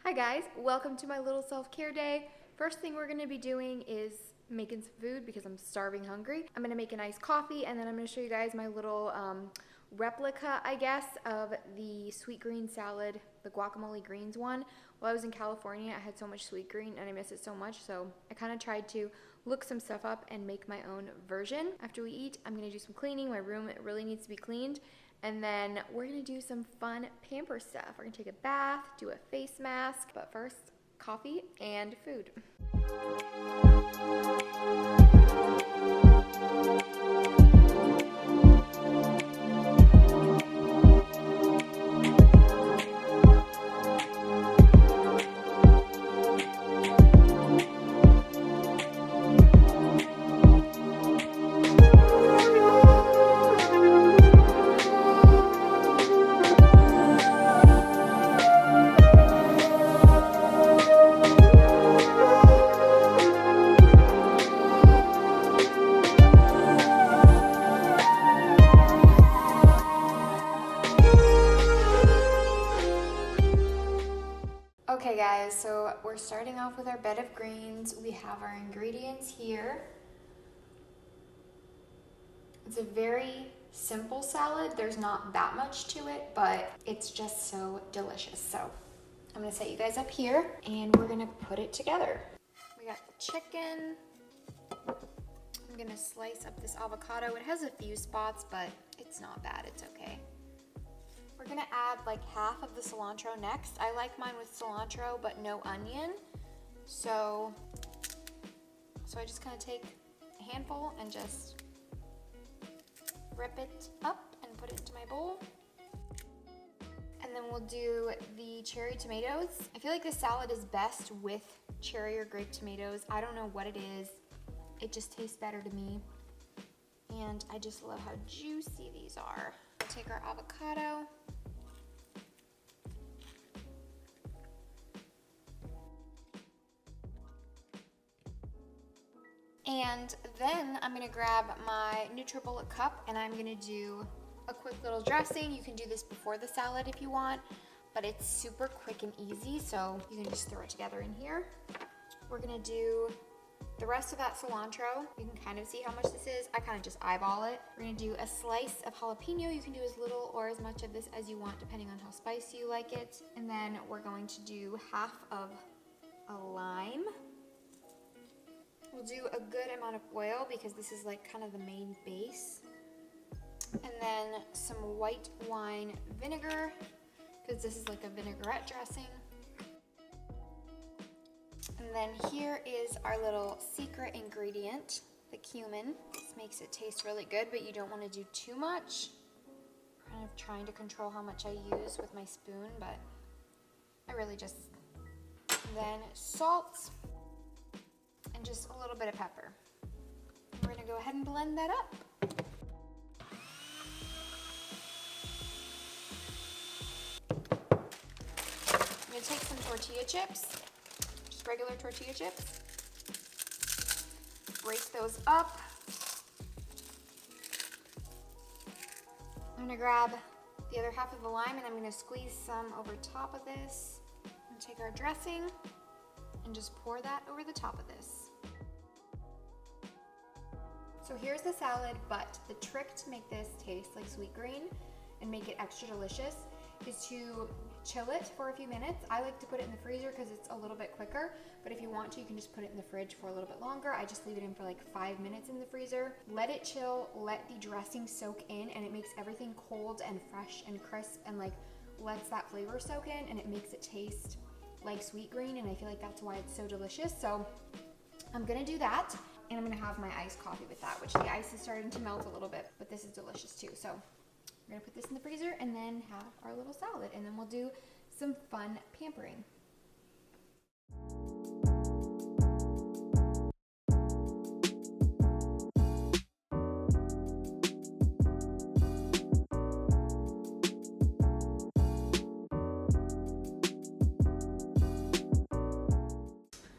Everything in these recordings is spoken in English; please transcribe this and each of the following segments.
Hi guys, welcome to my little self-care day. First thing we're gonna be doing is making some food because I'm starving hungry. I'm gonna make a nice coffee and then I'm gonna show you guys my little replica, I guess, of the sweet green salad, the guacamole greens one. While I was in California, I had so much sweet green and I miss it so much, so I kind of tried to look some stuff up and make my own version. After we eat, I'm gonna do some cleaning. My room really needs to be cleaned. And then we're gonna do some fun pamper stuff. We're gonna take a bath, do a face mask, but first, coffee and food. Okay guys, so we're starting off with our bed of greens. We have our ingredients here. It's a very simple salad. There's not that much to it, but it's just so delicious. So I'm gonna set you guys up here and we're gonna put it together. We got the chicken. I'm gonna slice up this avocado. It has a few spots, but it's not bad, it's okay. We're gonna add like half of the cilantro next. I like mine with cilantro, but no onion. So I just kind of take a handful and just rip it up and put it into my bowl. And then we'll do the cherry tomatoes. I feel like this salad is best with cherry or grape tomatoes. I don't know what it is. It just tastes better to me. And I just love how juicy these are. We'll take our avocado. And then I'm gonna grab my NutriBullet cup and I'm gonna do a quick little dressing. You can do this before the salad if you want, but it's super quick and easy, so you can just throw it together in here. We're gonna do the rest of that cilantro. You can kind of see how much this is. I kind of just eyeball it. We're gonna do a slice of jalapeno. You can do as little or as much of this as you want depending on how spicy you like it. And then we're going to do half of a lime. We'll do a good amount of oil because this is like kind of the main base. And then some white wine vinegar because this is like a vinaigrette dressing. And then here is our little secret ingredient, the cumin. This makes it taste really good, but you don't want to do too much. I'm kind of trying to control how much I use with my spoon, but I really just... And then salt. And just a little bit of pepper. We're gonna go ahead and blend that up. I'm gonna take some tortilla chips, just regular tortilla chips, break those up. I'm gonna grab the other half of the lime and I'm gonna squeeze some over top of this and take our dressing and just pour that over the top of this. So here's the salad, but the trick to make this taste like sweet green and make it extra delicious is to chill it for a few minutes. I like to put it in the freezer because it's a little bit quicker, but if you want to, you can just put it in the fridge for a little bit longer. I just leave it in for like 5 minutes in the freezer. Let it chill, let the dressing soak in, and it makes everything cold and fresh and crisp and like lets that flavor soak in, and it makes it taste like sweet green, and I feel like that's why it's so delicious. So I'm gonna do that, and I'm gonna have my iced coffee with that, which the ice is starting to melt a little bit, but this is delicious too. So we're gonna put this in the freezer and then have our little salad, and then we'll do some fun pampering.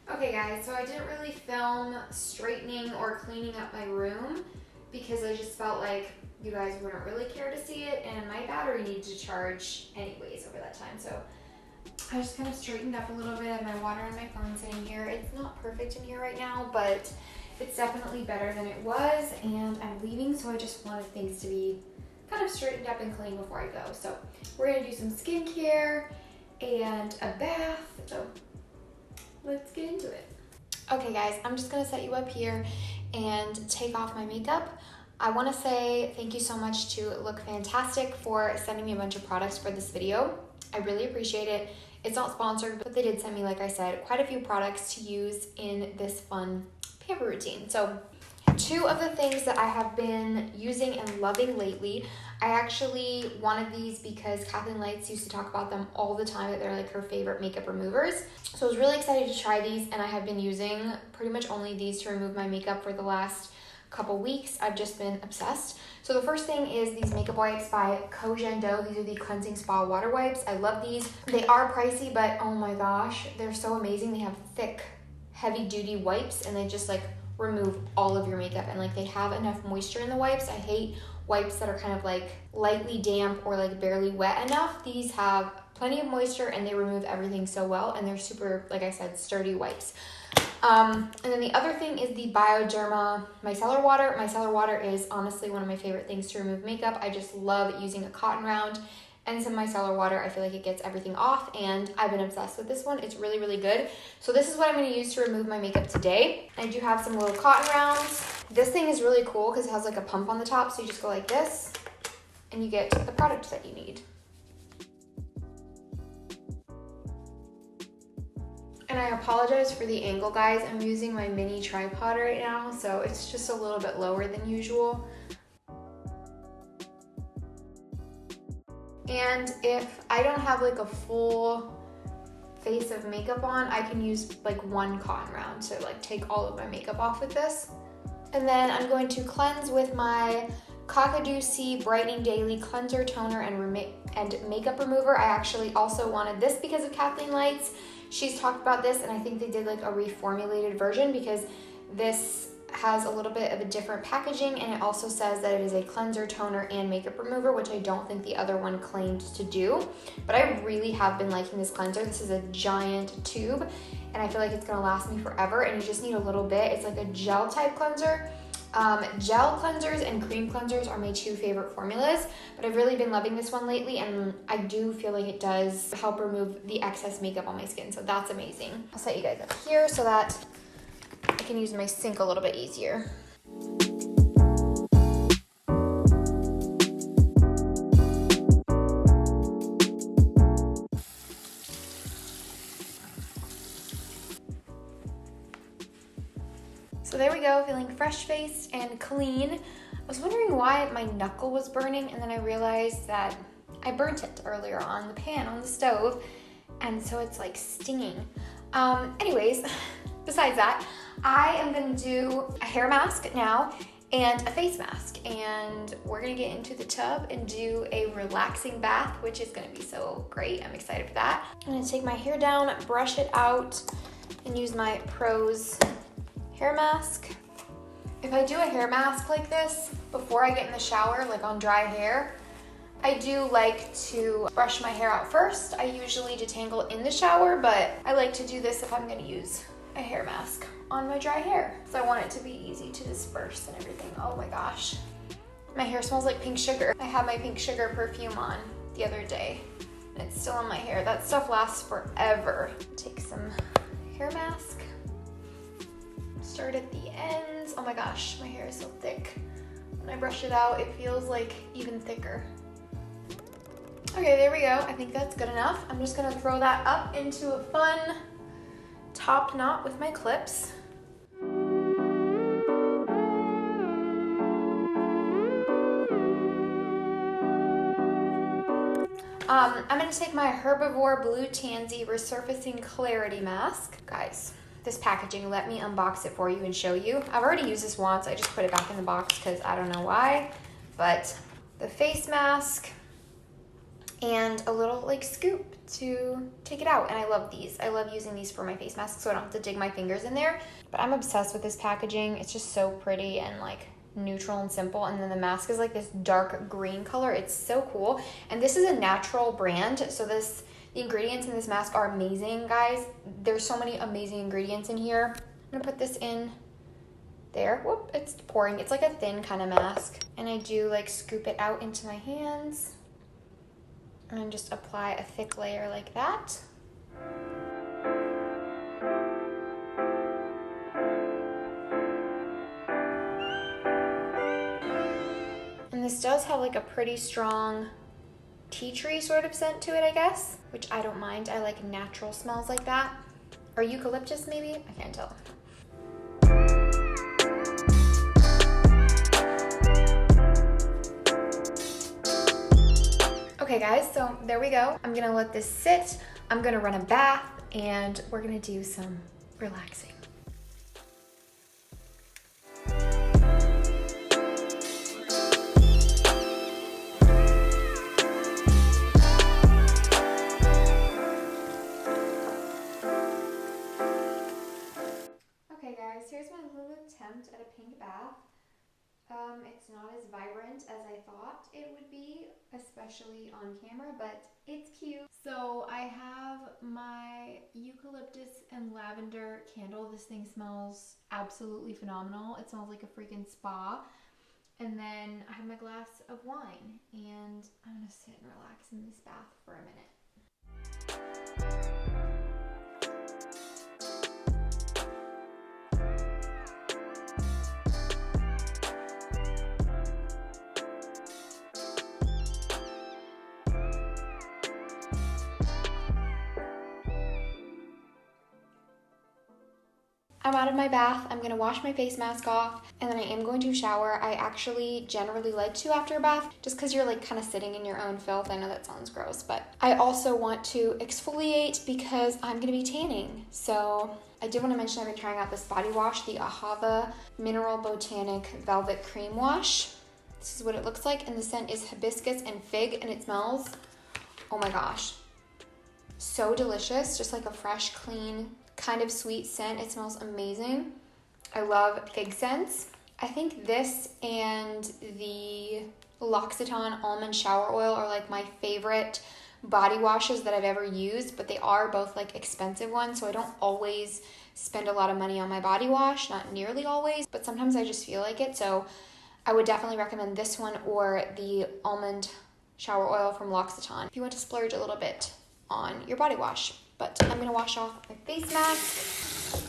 Okay guys, so I didn't really film straightening or cleaning up my room because I just felt like you guys wouldn't really care to see it, and my battery needed to charge anyways over that time. So I just kind of straightened up a little bit. I have my water and my phone sitting here. It's not perfect in here right now, but it's definitely better than it was, and I'm leaving, so I just wanted things to be kind of straightened up and clean before I go. So we're gonna do some skincare and a bath, so let's get into it. Okay guys, I'm just gonna set you up here and take off my makeup. I wanna say thank you so much to Look Fantastic for sending me a bunch of products for this video. I really appreciate it. It's not sponsored, but they did send me, like I said, quite a few products to use in this fun pamper routine. So 2 of the things that I have been using and loving lately, I actually wanted these because Kathleen Lights used to talk about them all the time, that they're like her favorite makeup removers. So I was really excited to try these, and I have been using pretty much only these to remove my makeup for the last couple weeks. I've just been obsessed. So the first thing is these makeup wipes by Kojendo. These are the cleansing spa water wipes. I love these. They are pricey, but oh my gosh, they're so amazing. They have thick, heavy duty wipes, and they just like remove all of your makeup, and like they have enough moisture in the wipes. I hate wipes that are kind of like lightly damp or like barely wet enough. These have plenty of moisture and they remove everything so well, and they're super, like I said, sturdy wipes. And then the other thing is the Bioderma Micellar water. Micellar water is honestly one of my favorite things to remove makeup. I just love using a cotton round and some micellar water. I feel like it gets everything off, and I've been obsessed with this one. It's really, really good. So this is what I'm going to use to remove my makeup today. I do have some little cotton rounds. This thing is really cool because it has like a pump on the top, so you just go like this and you get the product that you need. And I apologize for the angle, guys. I'm using my mini tripod right now, so it's just a little bit lower than usual. And if I don't have like a full face of makeup on, I can use like 1 cotton round to like take all of my makeup off with this. And then I'm going to cleanse with my Kakadu C Brightening Daily Cleanser, Toner, and Makeup Remover. I actually also wanted this because of Kathleen Lights. She's talked about this, and I think they did like a reformulated version because this has a little bit of a different packaging, and it also says that it is a cleanser, toner, and makeup remover, which I don't think the other one claimed to do. But I really have been liking this cleanser. This is a giant tube, and I feel like it's gonna last me forever, and you just need a little bit. It's like a gel type cleanser. Gel cleansers and cream cleansers are my 2 favorite formulas, but I've really been loving this one lately, and I do feel like it does help remove the excess makeup on my skin, so that's amazing. I'll set you guys up here so that I can use my sink a little bit easier. So there we go, feeling fresh-faced and clean. I was wondering why my knuckle was burning, and then I realized that I burnt it earlier on the pan on the stove, and so it's like stinging. Anyways, besides that, I am gonna do a hair mask now and a face mask, and we're gonna get into the tub and do a relaxing bath, which is gonna be so great. I'm excited for that. I'm gonna take my hair down, brush it out, and use my Prose hair mask. If I do a hair mask like this before I get in the shower, like on dry hair, I do like to brush my hair out first. I usually detangle in the shower, but I like to do this if I'm gonna use a hair mask on my dry hair. So I want it to be easy to disperse and everything. Oh my gosh. My hair smells like pink sugar. I had my pink sugar perfume on the other day, and it's still on my hair. That stuff lasts forever. Take some hair mask. Start at the ends. Oh my gosh, my hair is so thick. When I brush it out, it feels like even thicker. Okay, there we go. I think that's good enough. I'm just gonna throw that up into a fun top knot with my clips. I'm gonna take my Herbivore Blue Tansy Resurfacing Clarity Mask. Guys, this packaging, let me unbox it for you and show you. I've already used this once. I just put it back in the box because I don't know why. But the face mask and a little like scoop to take it out. And I love these. I love using these for my face mask so I don't have to dig my fingers in there. But I'm obsessed with this packaging. It's just so pretty and like neutral and simple. And then the mask is like this dark green color. It's so cool. And this is a natural brand. So The ingredients in this mask are amazing, guys. There's so many amazing ingredients in here. I'm gonna put this in there. Whoop, it's pouring. It's like a thin kind of mask. And I do like scoop it out into my hands and just apply a thick layer like that. And this does have like a pretty strong tea tree sort of scent to it, I guess, which I don't mind. I like natural smells like that. Or eucalyptus maybe? I can't tell. Okay guys, so there we go. I'm gonna let this sit. I'm gonna run a bath and we're gonna do some relaxing. Okay guys, here's my little attempt at a pink bath. It's not as vibrant as I thought it would be, especially on camera, but it's cute. So I have my eucalyptus and lavender candle. This thing smells absolutely phenomenal. It smells like a freaking spa. And then I have my glass of wine, and I'm gonna sit and relax in this bath for a minute. I'm out of my bath. I'm gonna wash my face mask off and then I am going to shower. I actually generally like to after a bath just because you're like kind of sitting in your own filth. I know that sounds gross, but I also want to exfoliate because I'm gonna be tanning. So I did want to mention I've been trying out this body wash, the Ahava Mineral Botanic Velvet Cream Wash. This is what it looks like, and the scent is hibiscus and fig, and it smells, oh my gosh, so delicious. Just like a fresh, clean, kind of sweet scent. It smells amazing. I love fig scents. I think this and the L'Occitane Almond Shower Oil are like my favorite body washes that I've ever used, but they are both like expensive ones, so I don't always spend a lot of money on my body wash, not nearly always, but sometimes I just feel like it. So I would definitely recommend this one or the Almond Shower Oil from L'Occitane if you want to splurge a little bit on your body wash. But I'm gonna wash off my face mask.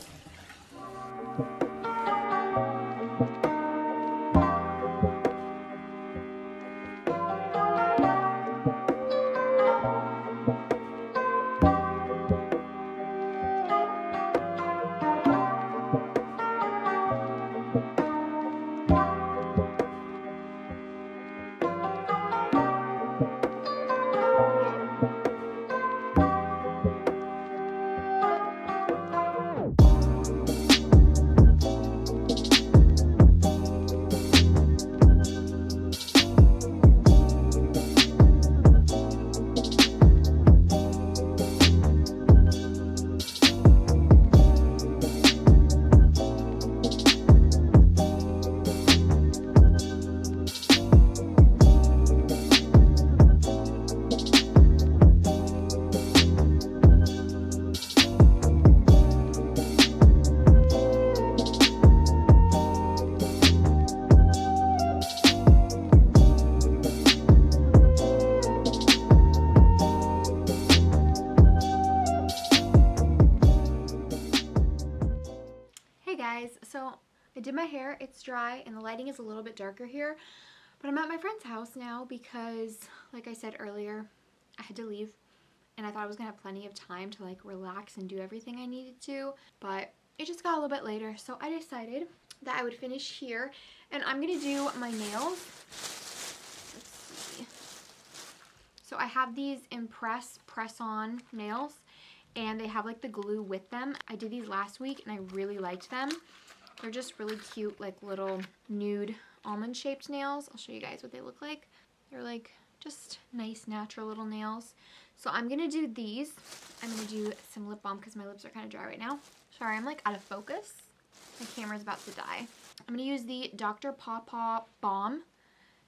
So I did my hair, it's dry, and the lighting is a little bit darker here, but I'm at my friend's house now because, like I said earlier, I had to leave, and I thought I was gonna have plenty of time to like relax and do everything I needed to, but it just got a little bit later, so I decided that I would finish here, and I'm gonna do my nails. Let's see. So I have these Impress press-on nails, and they have like the glue with them. I did these last week, and I really liked them. They're just really cute, like little nude almond-shaped nails. I'll show you guys what they look like. They're like just nice, natural little nails. So I'm gonna do these. I'm gonna do some lip balm because my lips are kind of dry right now. Sorry, I'm like out of focus. My camera's about to die. I'm gonna use the Dr. Paw Paw Balm.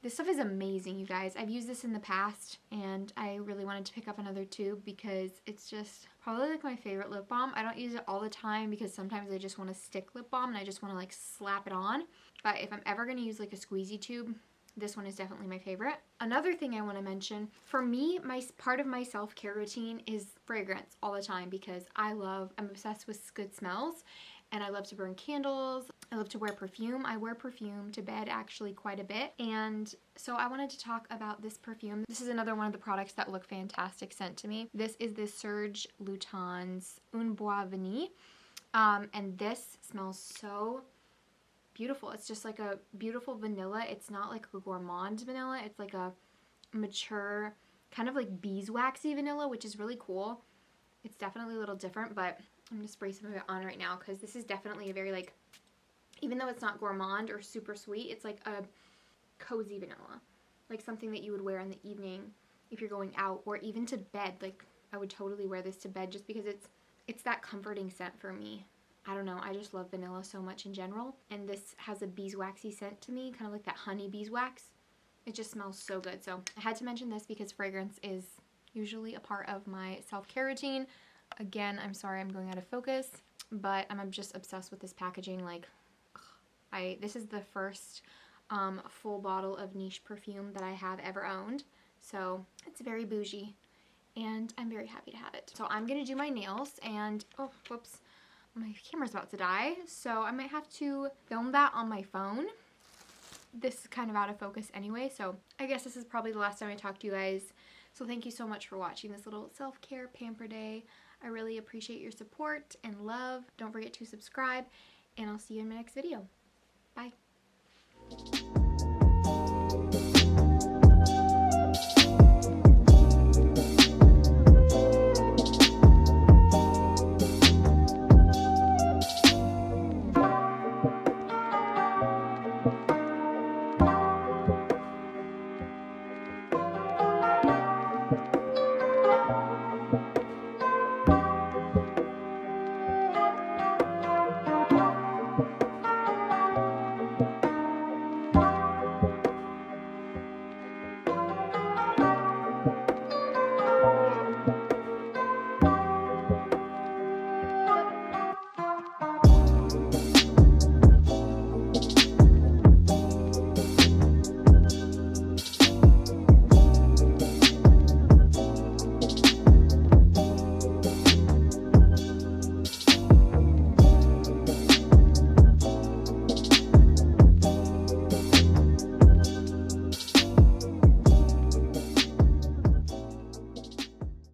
This stuff is amazing, you guys. I've used this in the past and I really wanted to pick up another tube because it's just probably like my favorite lip balm. I don't use it all the time because sometimes I just want to stick lip balm and I just want to like slap it on. But if I'm ever going to use like a squeezy tube, this one is definitely my favorite. Another thing I want to mention, for me, part of my self-care routine is fragrance all the time because I'm obsessed with good smells and I love to burn candles. I love to wear perfume. I wear perfume to bed actually quite a bit. And so I wanted to talk about this perfume. This is another one of the products that look fantastic sent to me. This is the Serge Lutens Un Bois Vanille. And this smells so beautiful. It's just like a beautiful vanilla. It's not like a gourmand vanilla. It's like a mature, kind of like beeswaxy vanilla, which is really cool. It's definitely a little different, but I'm going to spray some of it on right now because this is definitely a very like, even though it's not gourmand or super sweet, it's like a cozy vanilla. Like something that you would wear in the evening if you're going out or even to bed. Like I would totally wear this to bed just because it's that comforting scent for me. I don't know, I just love vanilla so much in general. And this has a beeswaxy scent to me, kind of like that honey beeswax. It just smells so good. So I had to mention this because fragrance is usually a part of my self-care routine. Again, I'm sorry I'm going out of focus, but I'm just obsessed with this packaging. Like, this is the first full bottle of niche perfume that I have ever owned. So it's very bougie and I'm very happy to have it. So I'm gonna do my nails and, oh, whoops, my camera's about to die. So I might have to film that on my phone. This is kind of out of focus anyway, so I guess this is probably the last time I talk to you guys. So thank you so much for watching this little self-care pamper day. I really appreciate your support and love. Don't forget to subscribe, and I'll see you in my next video. Bye.